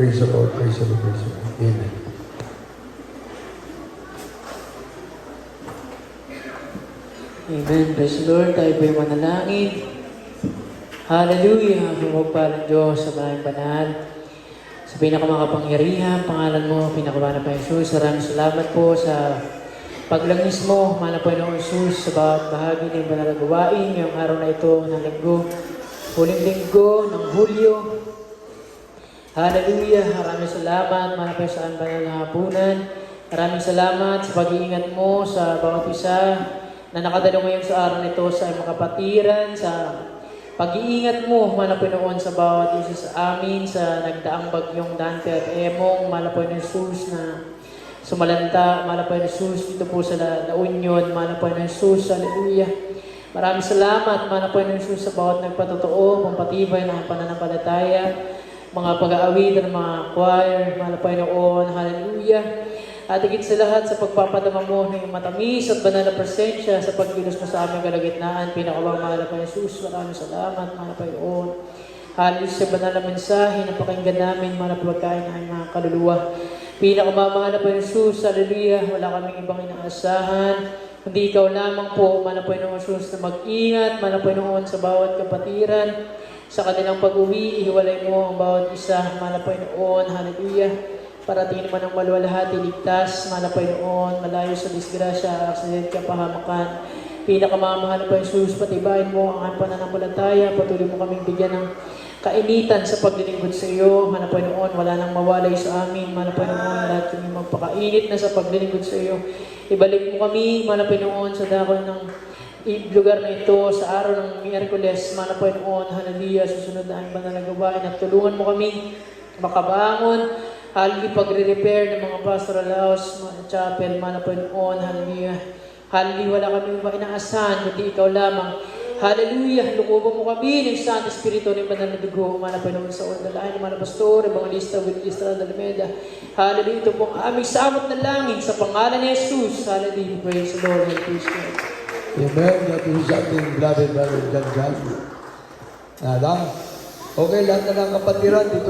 Praise the Lord, praise the Lord, praise the Lord. Amen. Amen. Praise the Lord. Tayo po'y manalangin. Hallelujah. Humagpalang Diyos sa maraming banal. Sa pinakamakapangyarihan, pangalan mo, pinakabanal pa Jesus. Maraming salamat po sa paglangis mo, mana po ng Jesus, sa bawat bahagi ng banal na gawain ngayong araw na ito ng linggo. Huling linggo ng Hulyo. Hallelujah. Maraming salamat, mana po sa banal na hapunan. Maraming salamat sa pag-iingat mo sa bawat isa na nakadalo ngayon sa araw nito sa mga kapatiran, sa pag-iingat mo, mana po noon sa bawat isa sa amin, sa nagdaang bagyong Dante at Emong, mana po ng Jesus na sumalanta, mana po ng Jesus dito po sa La Union, mana po ng Jesus, hallelujah. Maraming salamat, mana po ng Jesus sa bawat nagpatotoo, pampatibay ng pananampalataya, mga pag-aawit ng mga choir, mana po noon, hallelujah. At higit sa lahat sa pagpapadama mo ng matamis at banal na presensya sa pagkilos mo sa aming kalagitnaan, pinakamamahal pa Jesus, maraming salamat, mga Panginoon. Halos sa banal na mensahe na pakinggan namin, mga pagkain ng mga kaluluwa. Pinakamamahal pa Jesus, hallelujah, wala kaming ibang inaasahan. Kundi ikaw lamang po, mga Panginoon Jesus, na mag-ingat, mga Panginoon, sa bawat kapatiran, sa kanilang pag-uwi, ihiwalay mo ang bawat isa, mga Panginoon, hallelujah. Parating naman ang maluwalhati, ligtas, mana Panginoon, malayo sa disgrasya, aksident, kapahamakan. Pinakamamahal pa Jesus, patibayin mo ang pananampalataya, patuloy mo kaming bigyan ng kainitan sa paglilingkod sa iyo, mana Panginoon, wala nang mawalay sa amin, mana Panginoon, lahat kami magpakainit na sa paglilingkod sa iyo. Ibalik mo kami, mana Panginoon, sa dako ng lugar na ito, sa araw ng Miyerkules, mana Panginoon, hallelujah, susunod na ang banal na gawain, at tulungan mo kami makabangon, hallelujah, pagre-repair ng mga pastoral house, mga chapel, mana Panginoon, hallelujah. Hallelujah, wala kami ba inaasahan, kundi ikaw lamang. Hallelujah, lukuban mo kami ng Santo Espiritu ng Banal na Dugo, mana Panginoon sa ondalain, mga pastor, evangelista, Wilista, Dalameda. Hallelujah, ito pong aming samot na langin sa pangalan ni Jesus. Hallelujah, praise the Lord, and praise God. Amen. That is something, beloved brother John John. Nada? Okay, lahat na ng kapatiran dito.